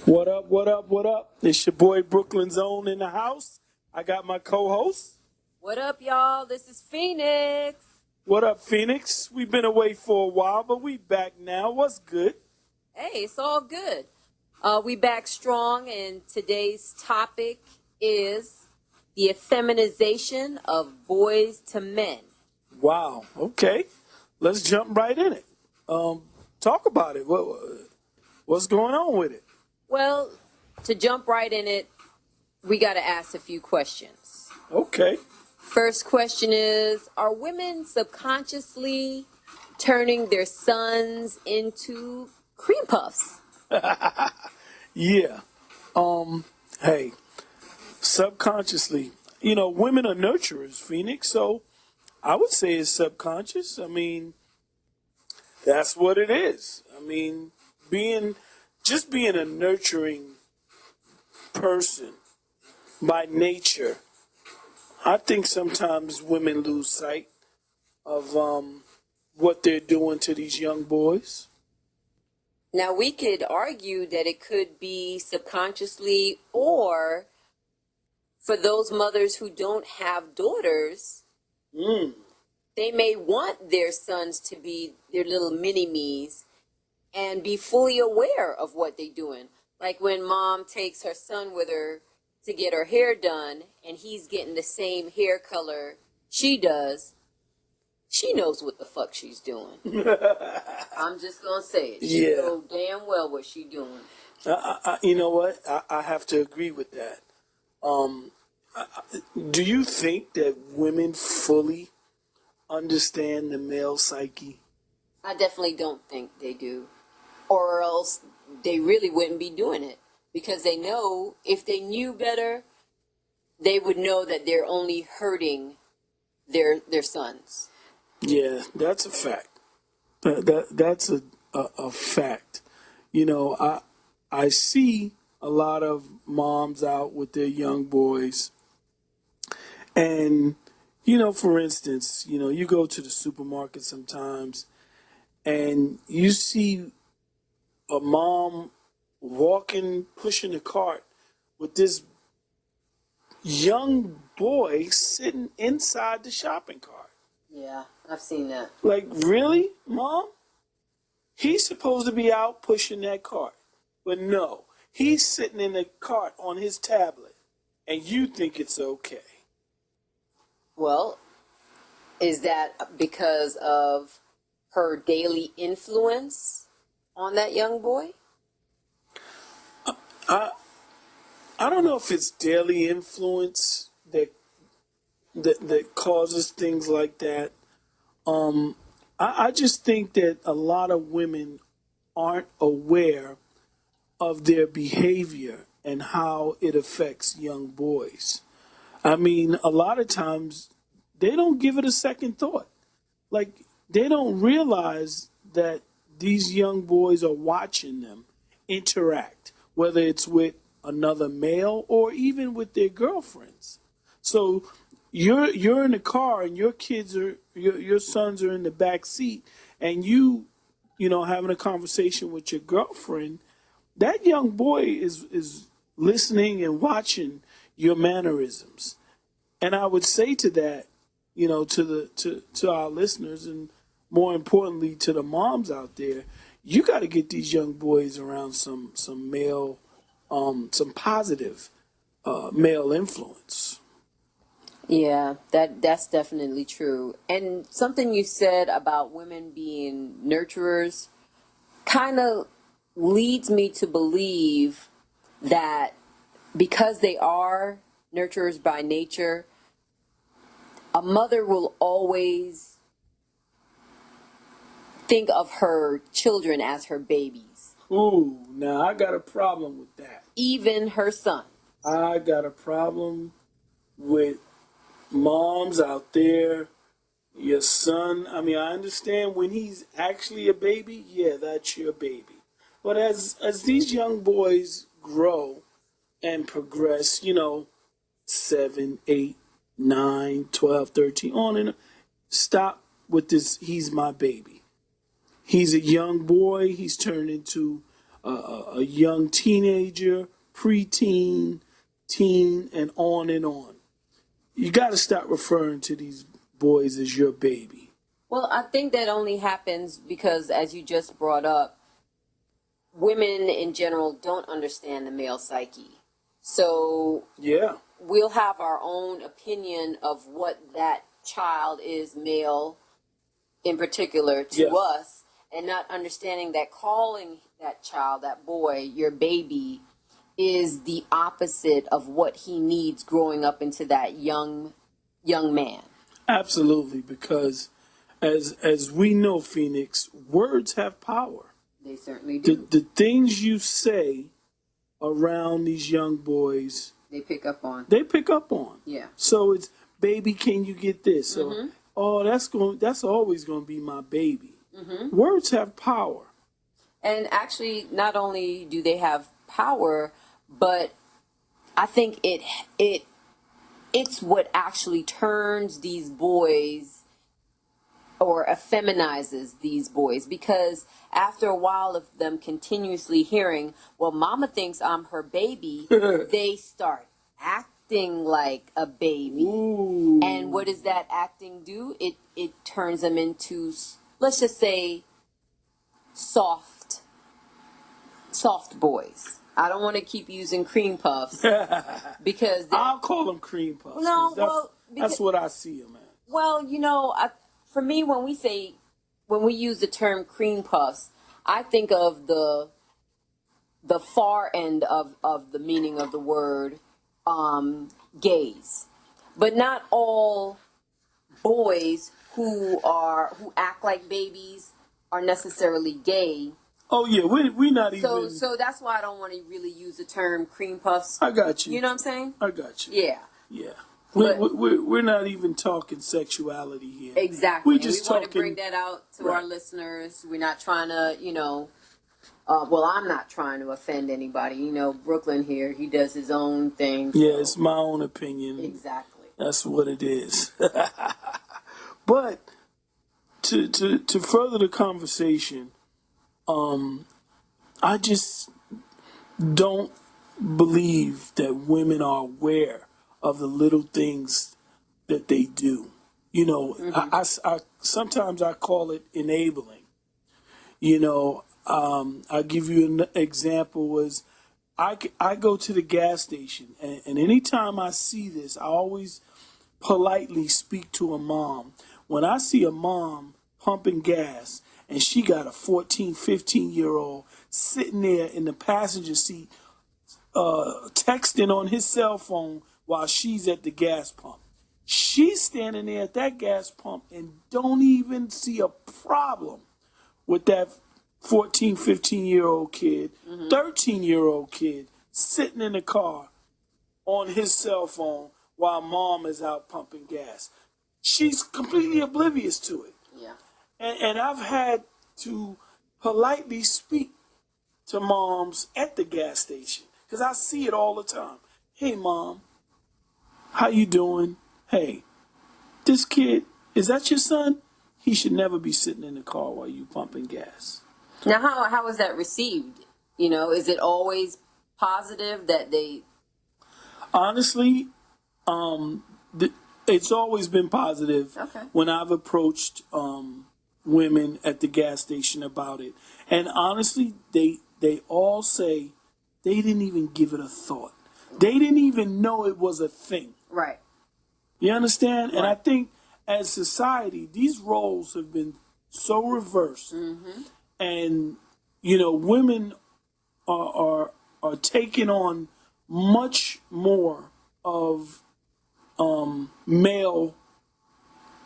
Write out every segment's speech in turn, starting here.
What up, what up, what up? It's your boy Brooklyn's Own in the house. I got my co-host. What up, y'all? This is Phoenix. What up, Phoenix? We've been away for a while, but we back now. What's good? Hey, it's all good. We back strong, and today's topic is the feminization of boys to men. Wow. Okay. Let's jump right in it. Talk about it. What's going on with it? Well, to jump right in it, we got to ask a few questions. Okay. First question is, are women subconsciously turning their sons into cream puffs? Yeah. Hey, subconsciously, women are nurturers, Phoenix. So I would say it's subconscious. I mean, that's what it is. I mean, being a nurturing person by nature, I think sometimes women lose sight of what they're doing to these young boys. Now, we could argue that it could be subconsciously, or for those mothers who don't have daughters, they may want their sons to be their little mini-me's and be fully aware of what they're doing. Like when mom takes her son with her to get her hair done and he's getting the same hair color she does, she knows what the fuck she's doing. I'm just going to say it. She knows damn well what she's doing. You know what? I have to agree with that. Do you think that women fully understand the male psyche? I definitely don't think they do. Or else they really wouldn't be doing it. Because they know if they knew better, they would know that they're only hurting their sons. Yeah, that's a fact. That's a fact. I see a lot of moms out with their young boys, and for instance, you go to the supermarket sometimes, and you see a mom pushing a cart with this young boy sitting inside the shopping cart. Yeah, I've seen that. Like, really, Mom? He's supposed to be out pushing that cart. But no, he's sitting in the cart on his tablet, and you think it's okay. Well, is that because of her daily influence on that young boy? I don't know if it's daily influence that causes things like that. I just think that a lot of women aren't aware of their behavior and how it affects young boys. I mean, a lot of times they don't give it a second thought. Like, they don't realize that these young boys are watching them interact, whether it's with another male or even with their girlfriends. So you're in the car and your sons are in the back seat, and having a conversation with your girlfriend. That young boy is listening and watching your mannerisms. And I would say to that, to our listeners, and more importantly to the moms out there, you got to get these young boys around some male, some positive male influence. Yeah, that's definitely true. And something you said about women being nurturers kind of leads me to believe that because they are nurturers by nature, a mother will always think of her children as her babies. Ooh, now I got a problem with that. Even her son. I got a problem with moms out there. Your son, I mean, I understand when he's actually a baby, yeah, that's your baby. But as these young boys grow and progress, 7, 8, 9, 12, 13, on and stop with this, he's my baby. He's a young boy, he's turned into a young teenager, preteen, teen, and on and on. You got to stop referring to these boys as your baby. Well, I think that only happens because, as you just brought up, women in general don't understand the male psyche. So Yeah. we'll have our own opinion of what that child is, male in particular, to us, and not understanding that calling that child, that boy, your baby, is the opposite of what he needs growing up into that young man. Absolutely, because as we know, Phoenix, words have power. They certainly do. The things you say around these young boys, They pick up on. Yeah. So it's, baby, can you get this? Mm-hmm. Or, oh, that's always going to be my baby. Mm-hmm. Words have power. And actually, not only do they have power, but I think it's what actually turns these boys, or effeminizes these boys, because after a while of them continuously hearing, well, mama thinks I'm her baby, they start acting like a baby. Ooh. And what does that acting do? It turns them into, let's just say, soft boys. I don't want to keep using cream puffs because I'll call them cream puffs. No, that's what I see them as. Well, for me, when we use the term cream puffs, I think of the far end of the meaning of the word gays. But not all boys who act like babies are necessarily gay. Oh yeah, we're not even. So that's why I don't want to really use the term cream puffs. I got you. You know what I'm saying? I got you. Yeah. Yeah. We're not even talking sexuality here. Exactly. We just want to bring that out to our listeners. We're not trying to, well, I'm not trying to offend anybody. Brooklyn here, he does his own thing. Yeah, it's my own opinion. Exactly. That's what it is. But to further the conversation, I just don't believe that women are aware of the little things that they do. Mm-hmm. I sometimes I call it enabling. I'll give you an example. Was I go to the gas station, and anytime I see this, I always politely speak to a mom. When I see a mom pumping gas and she got a 14, 15-year-old sitting there in the passenger seat texting on his cell phone while she's at the gas pump. She's standing there at that gas pump and don't even see a problem with that 14, 15-year-old kid, 13-year-old kid sitting in the car on his cell phone while mom is out pumping gas. She's completely oblivious to it. Yeah. And I've had to politely speak to moms at the gas station because I see it all the time. Hey, mom, how you doing? Hey, this kid, is that your son? He should never be sitting in the car while you pumping gas. Now, how is that received? Is it always positive that they... Honestly, it's always been positive. Okay. When I've approached women at the gas station about it. And honestly, they all say they didn't even give it a thought. They didn't even know it was a thing. Right. You understand? Right. And I think as society, these roles have been so reversed. Mm-hmm. And, women are taking on much more of male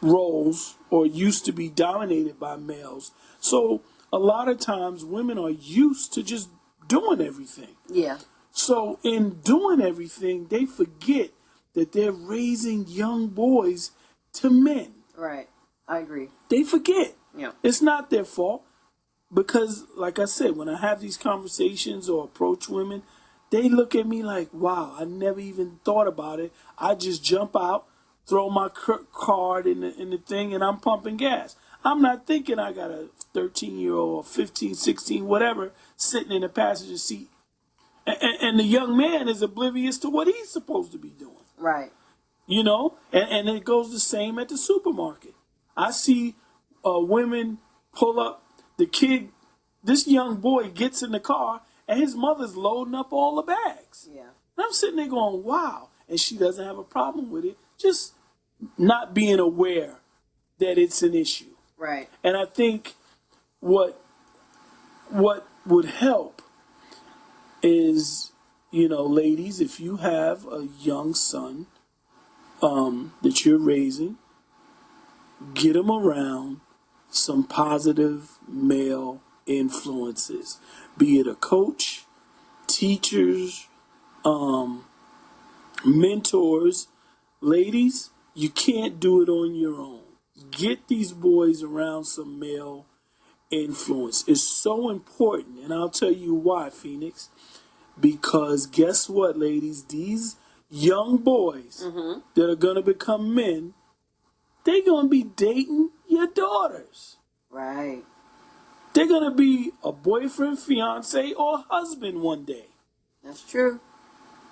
roles, or used to be dominated by males. So a lot of times women are used to just doing everything. Yeah. So in doing everything, they forget that they're raising young boys to men. Right. I agree. They forget. Yeah. It's not their fault. Because, like I said, when I have these conversations or approach women, they look at me like, wow, I never even thought about it. I just jump out, throw my card in the thing, and I'm pumping gas. I'm not thinking I got a 13-year-old or 15, 16, whatever, sitting in the passenger seat. And the young man is oblivious to what he's supposed to be doing. Right. You know, and it goes the same at the supermarket. I see women pull up, this young boy gets in the car, and his mother's loading up all the bags. Yeah. And I'm sitting there going, wow. And she doesn't have a problem with it, just not being aware that it's an issue. Right. And I think what would help is, ladies, if you have a young son that you're raising, get him around some positive male influences, be it a coach, teachers, mentors. Ladies, you can't do it on your own. Get these boys around some male influence. It's so important, and I'll tell you why, Phoenix. Because guess what, ladies? These young boys that are going to become men, they're going to be dating your daughters. Right. They're going to be a boyfriend, fiance, or husband one day. That's true.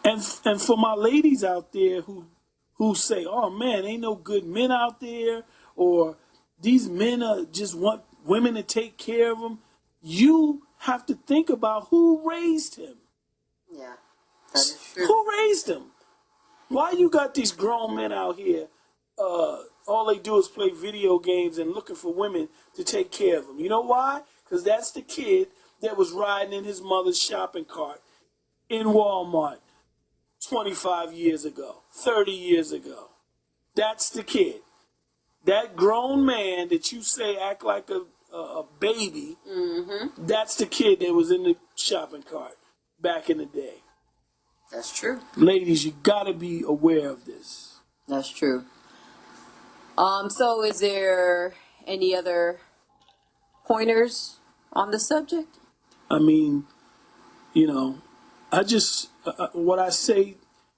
And for my ladies out there who say, oh man, ain't no good men out there, or these men just want women to take care of them, you have to think about who raised him. Yeah, that is true. Who raised him? Why you got these grown men out here, all they do is play video games and looking for women to take care of them? You know why? Because that's the kid that was riding in his mother's shopping cart in Walmart 25 years ago, 30 years ago. That's the kid. That grown man that you say act like a baby, that's the kid that was in the shopping cart back in the day. That's true. Ladies, you gotta be aware of this. That's true. So is there any other pointers on the subject? I mean, I just, what I say,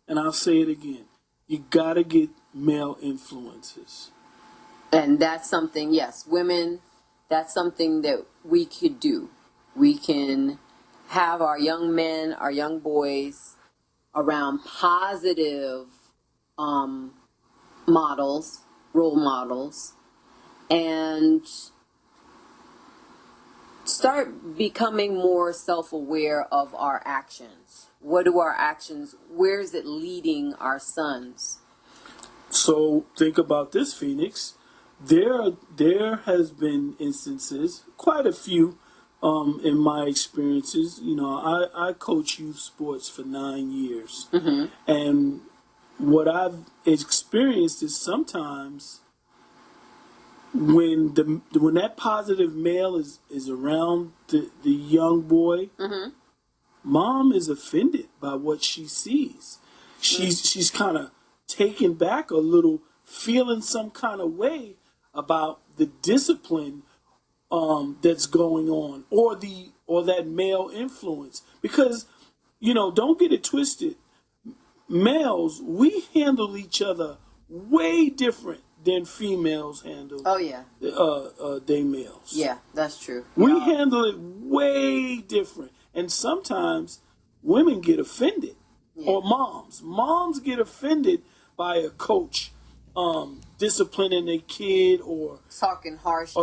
and I'll say it again, you gotta get male influences. And that's something, yes, women, that's something that we could do. We can have our young men, our young boys around positive models, role models, and start becoming more self-aware of our actions. What do our actions, where is it leading our sons? So think about this, Phoenix. There has been instances, quite a few, in my experiences. I coach youth sports for 9 years, and what I've experienced is sometimes when that positive male is around the young boy, mom is offended by what she sees. She's kind of taken back a little, feeling some kind of way about the discipline that's going on, or that male influence. Because don't get it twisted. Males, we handle each other way different than females handle. Oh yeah. They males. Yeah, that's true. We handle it way different, and sometimes women get offended, or moms get offended by a coach disciplining a kid, or talking harsh,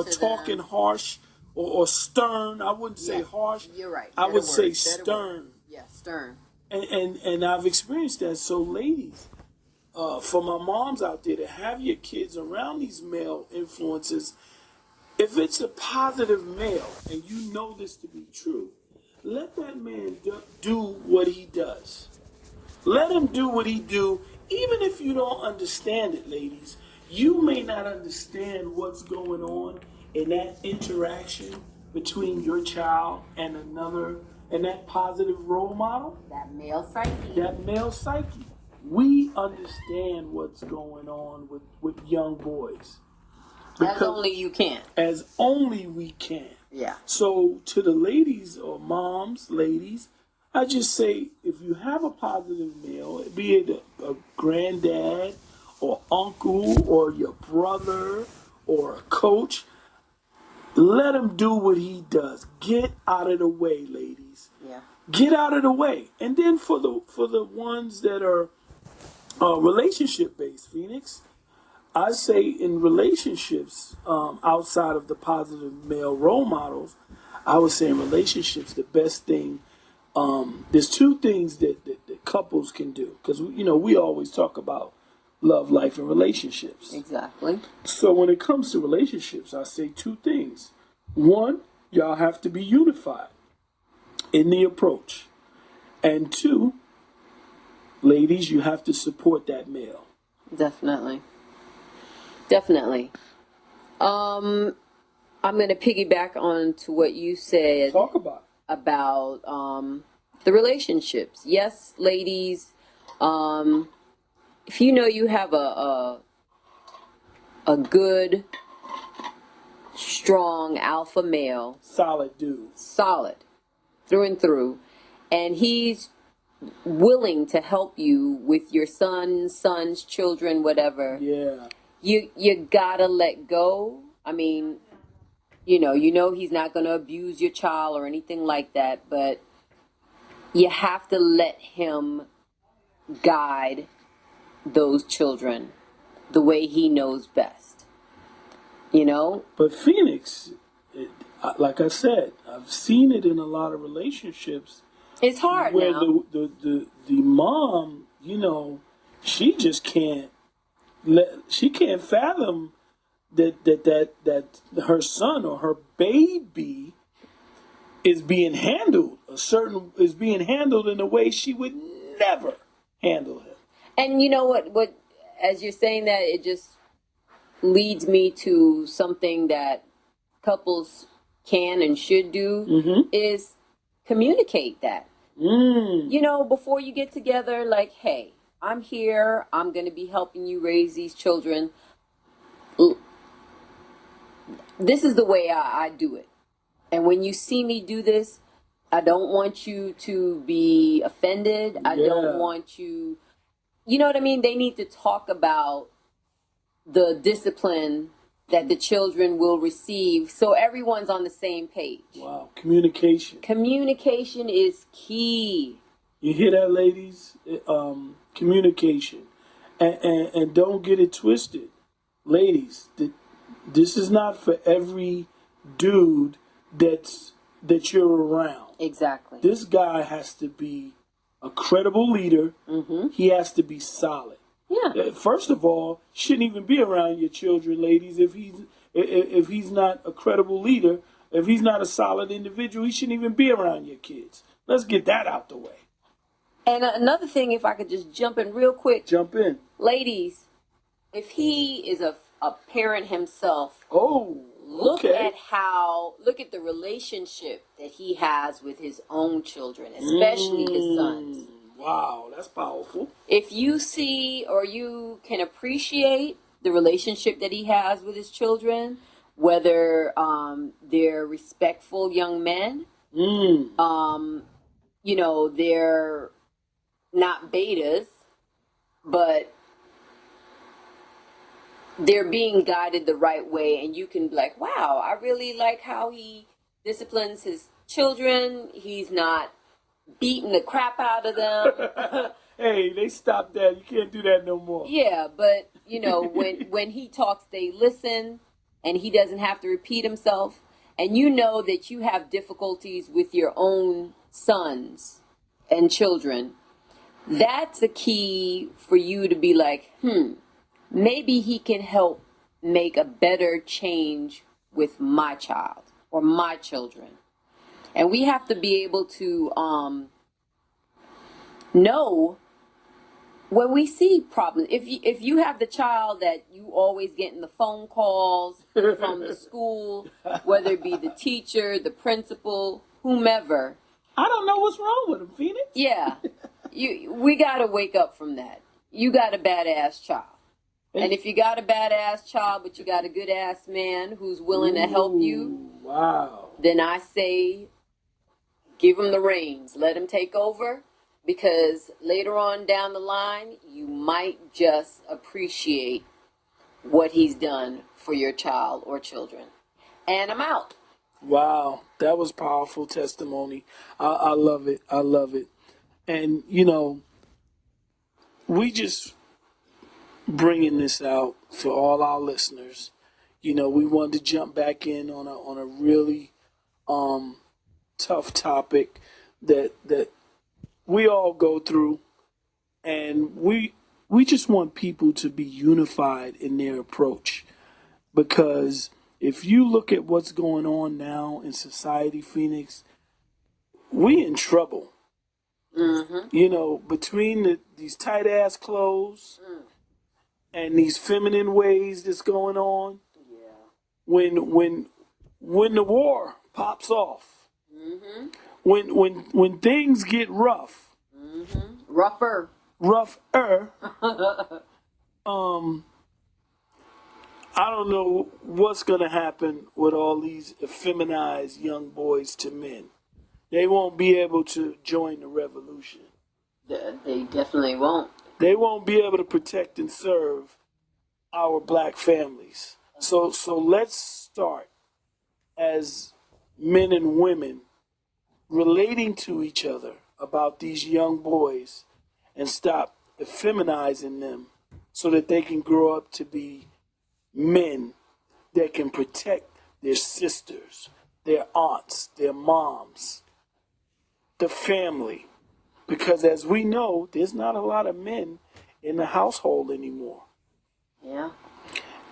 or stern. I wouldn't say harsh. You're right. I would say stern. Yeah, stern. And I've experienced that. So ladies, for my moms out there, to have your kids around these male influences, if it's a positive male and you know this to be true, let that man do what he does. Let him do what he do, even if you don't understand it, ladies. You may not understand what's going on in that interaction between your child and that positive role model. That male psyche. We understand what's going on with young boys. As only you can. As only we can. Yeah. So to the ladies, or moms, ladies, I just say, if you have a positive male, be it a granddad or uncle or your brother or a coach, let him do what he does. Get out of the way, ladies. Yeah. Get out of the way. And then for the ones that are relationship based, Phoenix, I say in relationships, outside of the positive male role models, I would say in relationships, the best thing, there's two things that couples can do. Because, we always talk about love, life, and relationships. Exactly. So when it comes to relationships, I say two things. One, y'all have to be unified in the approach. And two, ladies, you have to support that male. Definitely. Definitely. I'm going to piggyback on to what you said. Talk about it. About the relationships. Yes, ladies, if you know you have a good, strong alpha male, Solid dude. solid through and through, and he's willing to help you with your sons, children, whatever. Yeah. You gotta let go. I mean, you know he's not gonna abuse your child or anything like that, but you have to let him guide those children the way he knows best. But Phoenix, like I said, I've seen it in a lot of relationships. It's hard where now. the mom, she just can't she can't fathom that her son or her baby is being handled in a way she would never handle him. And you know what as you're saying that, it just leads me to something that couples can and should do, is communicate that. Before you get together, like, hey, I'm here, I'm going to be helping you raise these children. This is the way I do it. And when you see me do this, I don't want you to be offended. I don't want you, you know what I mean? They need to talk about the discipline that the children will receive, so everyone's on the same page. Wow, communication. Communication is key. You hear that, ladies? Communication. And don't get it twisted. Ladies, this is not for every dude that you're around. Exactly. This guy has to be a credible leader. He has to be solid. Yeah. First of all, shouldn't even be around your children, ladies. If he's not a credible leader, if he's not a solid individual, he shouldn't even be around your kids. Let's get that out the way. And another thing, if I could just jump in real quick. Jump in. Ladies, if he is a parent himself, look at the relationship that he has with his own children, especially his sons. Wow, that's powerful. If you see or you can appreciate the relationship that he has with his children, whether they're respectful young men, they're not betas, but they're being guided the right way, and you can be like, wow, I really like how he disciplines his children. He's not beating the crap out of them. Hey, they stopped that. You can't do that no more. Yeah, but when he talks, they listen, and he doesn't have to repeat himself. And you know that you have difficulties with your own sons and children. That's a key for you to be like, maybe he can help make a better change with my child or my children. And we have to be able to know when we see problems. If you have the child that you always getting the phone calls from the school, whether it be the teacher, the principal, whomever. I don't know what's wrong with him, Phoenix. Yeah. We got to wake up from that. You got a badass child. And if you got a badass child, but you got a good ass man who's willing to help you, wow, then I say give him the reins. Let him take over, because later on down the line, you might just appreciate what he's done for your child or children. And I'm out. Wow, that was powerful testimony. I love it. I love it. And we just bringing this out for all our listeners. We wanted to jump back in on a really tough topic that we all go through, and we just want people to be unified in their approach, because if you look at what's going on now in society, Phoenix, we in trouble. Between these tight ass clothes and these feminine ways that's going on, when the war pops off, when things get Rougher. rougher, I don't know what's gonna happen with all these effeminized young boys to men. They won't be able to join the revolution. They definitely won't. They won't be able to protect and serve our black families. So let's start as men and women relating to each other about these young boys and stop effeminizing them so that they can grow up to be men that can protect their sisters, their aunts, their moms, the family. Because as we know, there's not a lot of men in the household anymore. Yeah.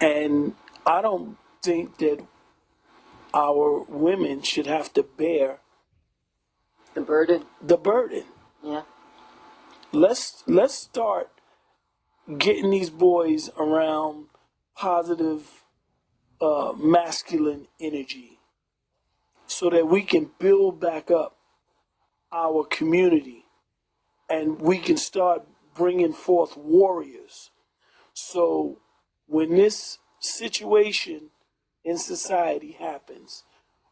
And I don't think that our women should have to bear The burden. the burden. Yeah. Let's start getting these boys around positive masculine energy so that we can build back up our community and we can start bringing forth warriors. So when this situation in society happens,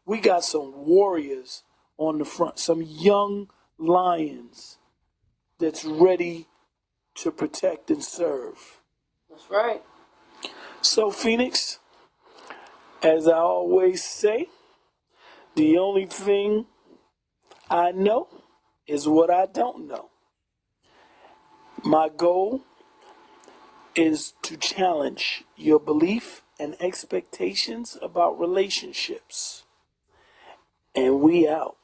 we got some warriors on the front, some young lions that's ready to protect and serve. That's right. So, Phoenix, as I always say, the only thing I know is what I don't know. My goal is to challenge your belief and expectations about relationships. And we out.